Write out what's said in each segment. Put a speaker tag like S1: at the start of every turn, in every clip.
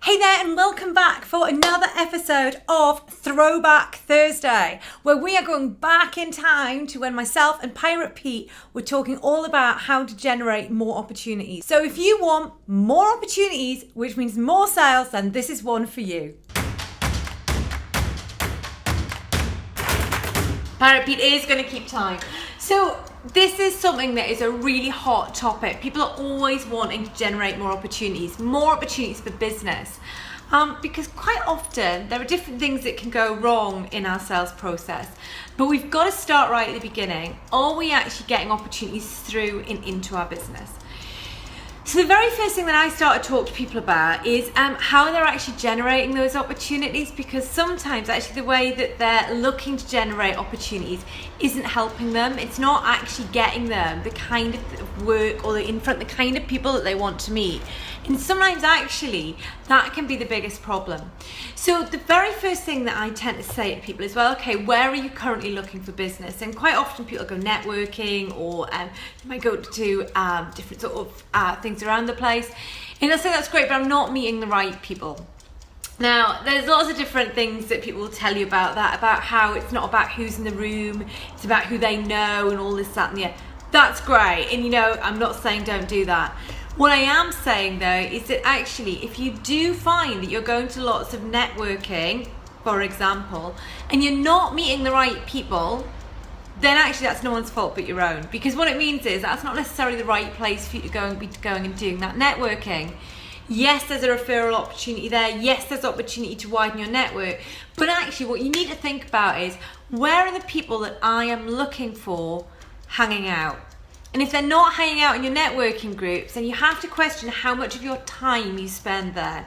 S1: Hey there and welcome back for another episode of Throwback Thursday, where we are going back in time to when myself and Pirate Pete were talking all about how to generate more opportunities. So if you want more opportunities, which means more sales, then this is one for you. Pirate Pete is going to keep time. So this is something that is a really hot topic. People are always wanting to generate more opportunities for business. Because quite often there are different things that can go wrong in our sales process. But we've got to start right at the beginning. Are we actually getting opportunities through and into our business? So the very first thing that I start to talk to people about is how they're actually generating those opportunities, because sometimes actually the way that they're looking to generate opportunities isn't helping them. It's not actually getting them the kind of work or the kind of people that they want to meet. And sometimes actually that can be the biggest problem. So the very first thing that I tend to say to people is, well, okay, where are you currently looking for business? And quite often people go networking, or they might go to different sort of things around the place. And they'll say, that's great, but I'm not meeting the right people. Now, there's lots of different things that people will tell you about that, about how it's not about who's in the room, it's about who they know and all this, that and the other. That's great, and I'm not saying don't do that. What I am saying though is that actually if you do find that you're going to lots of networking, for example, and you're not meeting the right people, then actually that's no one's fault but your own. Because what it means is that's not necessarily the right place for you to be going and doing that networking. Yes, there's a referral opportunity there. Yes, there's opportunity to widen your network. But actually what you need to think about is, where are the people that I am looking for hanging out? And if they're not hanging out in your networking groups, then you have to question how much of your time you spend there.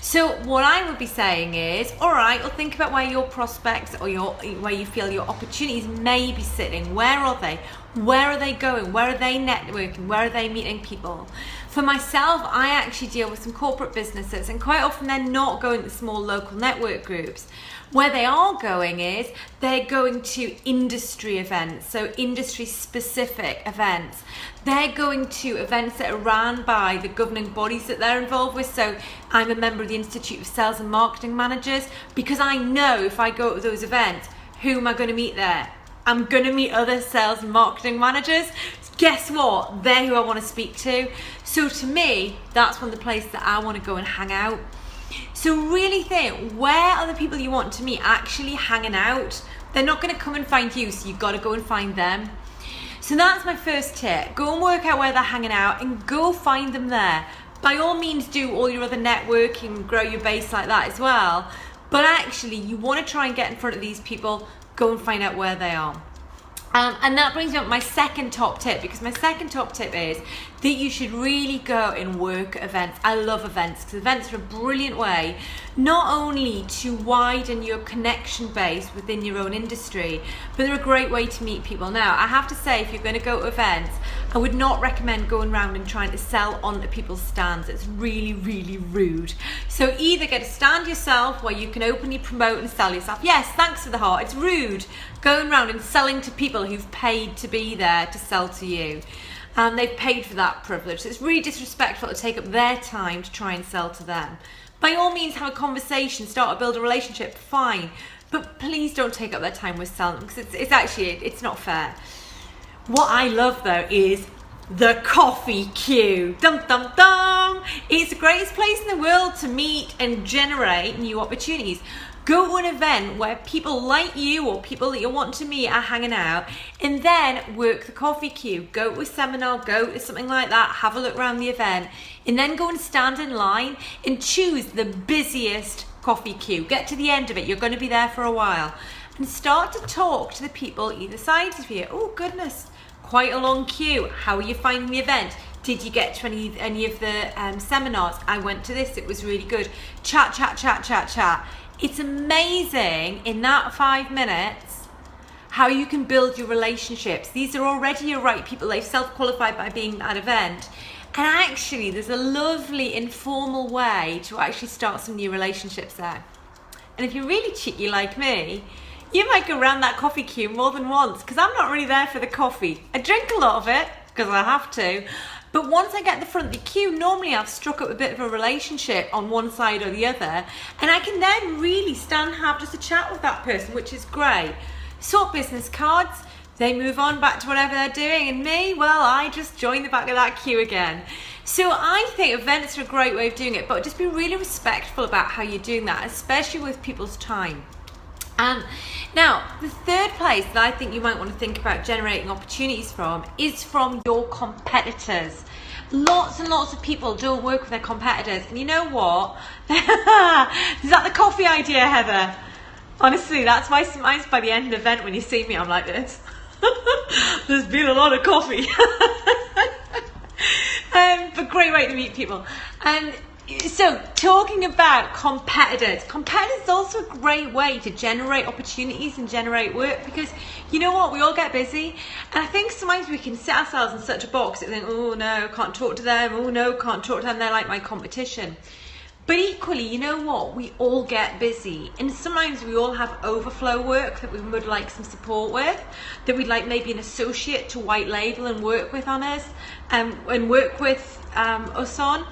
S1: So what I would be saying is, all right, well, think about where your prospects or where you feel your opportunities may be sitting. Where are they? Where are they going? Where are they networking? Where are they meeting people? For myself, I actually deal with some corporate businesses, and quite often they're not going to small local network groups. Where they are going is they're going to industry events, so industry specific events. They're going to events that are run by the governing bodies that they're involved with. So I'm a member of the Institute of Sales and Marketing Managers, because I know if I go to those events, who am I going to meet there? I'm going to meet other sales and marketing managers. Guess what? They're who I want to speak to. So to me, that's one of the places that I want to go and hang out. So really think, where are the people you want to meet actually hanging out? They're not going to come and find you, so you've got to go and find them. So that's my first tip. Go and work out where they're hanging out and go find them there. By all means, do all your other networking and grow your base like that as well. But actually, you want to try and get in front of these people, go and find out where they are. And that brings me up my second top tip, because my second top tip is that you should really go and work at events. I love events, because events are a brilliant way not only to widen your connection base within your own industry, but they're a great way to meet people. Now, I have to say, if you're going to go to events, I would not recommend going around and trying to sell onto people's stands. It's really, really rude. So either get a stand yourself where you can openly promote and sell yourself. Yes, thanks for the heart. It's rude going around and selling to people who've paid to be there to sell to you. They've paid for that privilege. So it's really disrespectful to take up their time to try and sell to them. By all means, have a conversation, start to build a relationship, fine. But please don't take up their time with selling, because it's not fair. What I love though is the coffee queue. Dum dum dum! It's the greatest place in the world to meet and generate new opportunities. Go to an event where people like you or people that you want to meet are hanging out, and then work the coffee queue. Go to a seminar, go to something like that, have a look around the event, and then go and stand in line and choose the busiest coffee queue. Get to the end of it, you're going to be there for a while, and start to talk to the people either side of you. Oh goodness, quite a long queue. How are you finding the event? Did you get to any of the seminars? I went to this, it was really good. Chat, chat, chat, chat, chat. It's amazing in that 5 minutes how you can build your relationships. These are already your right people. They've self-qualified by being at that event. And actually, there's a lovely informal way to actually start some new relationships there. And if you're really cheeky like me, you might go around that coffee queue more than once, because I'm not really there for the coffee. I drink a lot of it, because I have to. But once I get the front of the queue, normally I've struck up a bit of a relationship on one side or the other, and I can then really stand and have just a chat with that person, which is great. Sort business cards, they move on back to whatever they're doing, and me, well, I just join the back of that queue again. So I think events are a great way of doing it, but just be really respectful about how you're doing that, especially with people's time. Now, the third place that I think you might want to think about generating opportunities from is from your competitors. Lots and lots of people don't work with their competitors, and you know what? Is that the coffee idea, Heather? Honestly, that's my smiles by the end of the event. When you see me, I'm like this. There's been a lot of coffee. But great way to meet people. So talking about competitors is also a great way to generate opportunities and generate work, because you know what, we all get busy, and I think sometimes we can set ourselves in such a box and think, oh no, can't talk to them, oh no, can't talk to them, they're like my competition. But equally, you know what, we all get busy, and sometimes we all have overflow work that we would like some support with, that we'd like maybe an associate to white label and work with on us, and work with us on.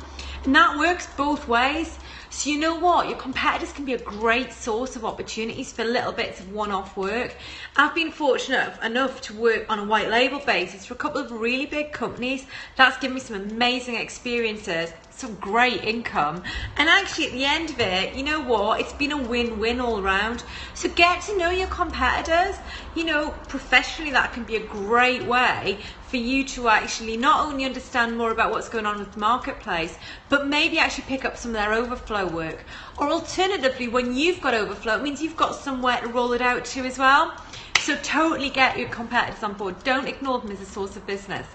S1: And that works both ways. So you know what, your competitors can be a great source of opportunities for little bits of one-off work. I've been fortunate enough to work on a white label basis for a couple of really big companies. That's given me some amazing experiences, some great income, and actually at the end of it, you know what, it's been a win-win all around. So get to know your competitors. You know, professionally, that can be a great way for you to actually not only understand more about what's going on with the marketplace, but maybe actually pick up some of their overflow work. Or alternatively, when you've got overflow, it means you've got somewhere to roll it out to as well. So totally get your competitors on board. Don't ignore them as a source of business.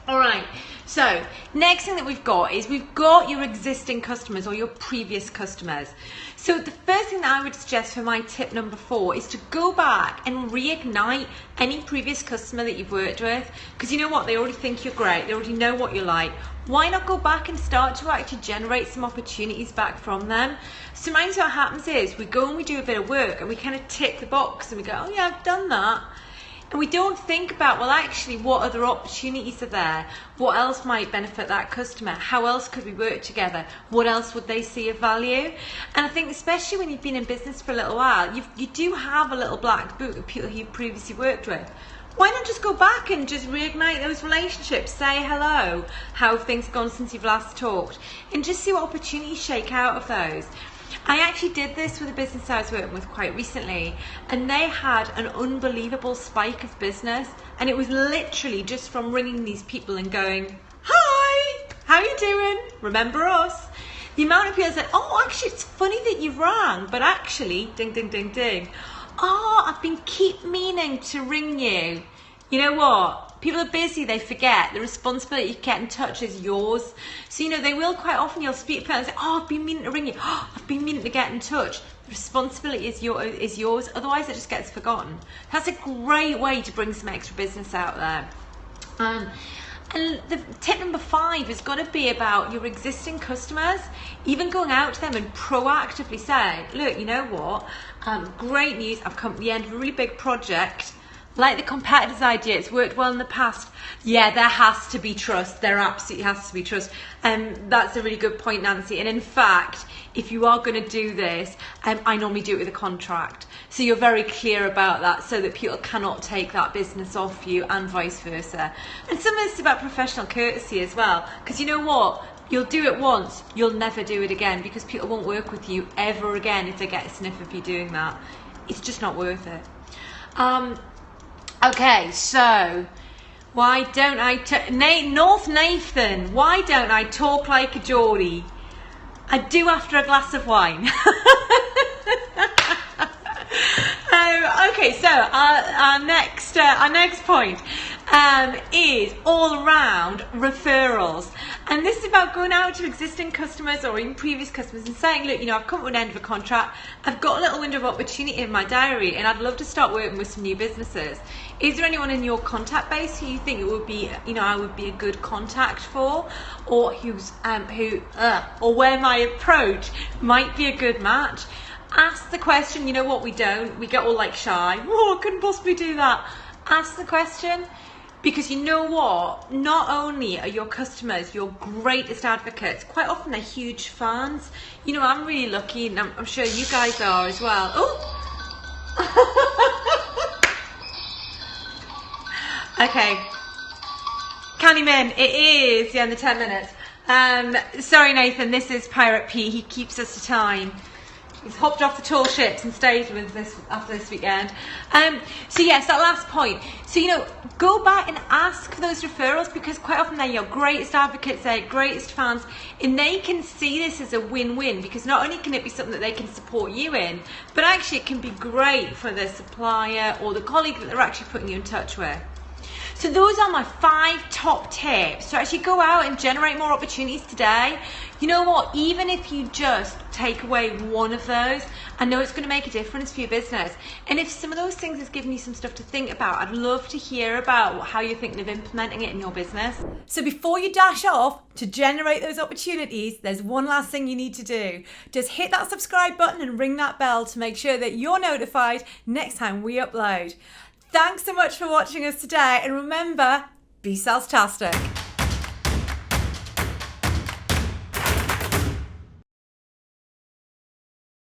S1: All right, so next thing that we've got is we've got your existing customers or your previous customers. So the first thing that I would suggest for my tip number 4 is to go back and reignite any previous customer that you've worked with, because you know what, they already think you're great, they already know what you're like. Why not go back and start to actually generate some opportunities back from them? Sometimes what happens is we go and we do a bit of work and we kind of tick the box and we go, oh yeah, I've done that. And we don't think about, well, actually, what other opportunities are there? What else might benefit that customer? How else could we work together? What else would they see of value? And I think especially when you've been in business for a little while, you do have a little black book of people you've previously worked with. Why not just go back and just reignite those relationships? Say hello, how have things gone since you've last talked? And just see what opportunities shake out of those. I actually did this with a business I was working with quite recently, and they had an unbelievable spike of business, and it was literally just from ringing these people and going, hi, how you doing? Remember us? The amount of people said, oh, actually, it's funny that you rang, but actually, ding, ding, ding, ding. Oh, I've been keep meaning to ring you. You know what? People are busy, they forget. The responsibility to get in touch is yours. So, you know, they will quite often, you'll speak to people and say, oh, I've been meaning to ring you. Oh, I've been meaning to get in touch. The responsibility is yours. Otherwise, it just gets forgotten. That's a great way to bring some extra business out there. And the tip number 5 is got to be about your existing customers, even going out to them and proactively saying, look, you know what, great news, I've come to the end of a really big project. Like the competitors idea, it's worked well in the past. Yeah, there has to be trust. There absolutely has to be trust. That's a really good point, Nancy. And in fact, if you are going to do this, I normally do it with a contract. So you're very clear about that so that people cannot take that business off you and vice versa. And some of this is about professional courtesy as well. Because you know what? You'll do it once, you'll never do it again, because people won't work with you ever again if they get a sniff of you doing that. It's just not worth it. Okay, so why don't North Nathan, why don't I talk like a Geordie? I do after a glass of wine. Okay, so our next point is all around referrals. And this is about going out to existing customers or even previous customers and saying, look, you know, I've come to an end of a contract, I've got a little window of opportunity in my diary and I'd love to start working with some new businesses. Is there anyone in your contact base who you think it would be, you know, I would be a good contact for, or or where my approach might be a good match? Ask the question. You know what, we get all like shy. Oh, I couldn't possibly do that. Ask the question. Because you know what? Not only are your customers your greatest advocates, quite often they're huge fans. You know, I'm really lucky, and I'm sure you guys are as well. Oh! Okay. Counting in, it is, yeah, in the 10 minutes. Sorry Nathan, this is Pirate P, he keeps us to time. He's hopped off the tall ships and stayed with us after this weekend. So yes, that last point. So, you know, go back and ask for those referrals, because quite often they're your greatest advocates, they're your greatest fans, and they can see this as a win-win, because not only can it be something that they can support you in, but actually it can be great for the supplier or the colleague that they're actually putting you in touch with. So those are my 5 top tips to actually go out and generate more opportunities today. You know what, even if you just take away one of those, I know it's going to make a difference for your business. And if some of those things has given you some stuff to think about, I'd love to hear about how you're thinking of implementing it in your business. So before you dash off to generate those opportunities, there's one last thing you need to do. Just hit that subscribe button and ring that bell to make sure that you're notified next time we upload. Thanks so much for watching us today, and remember, be sales-tastic.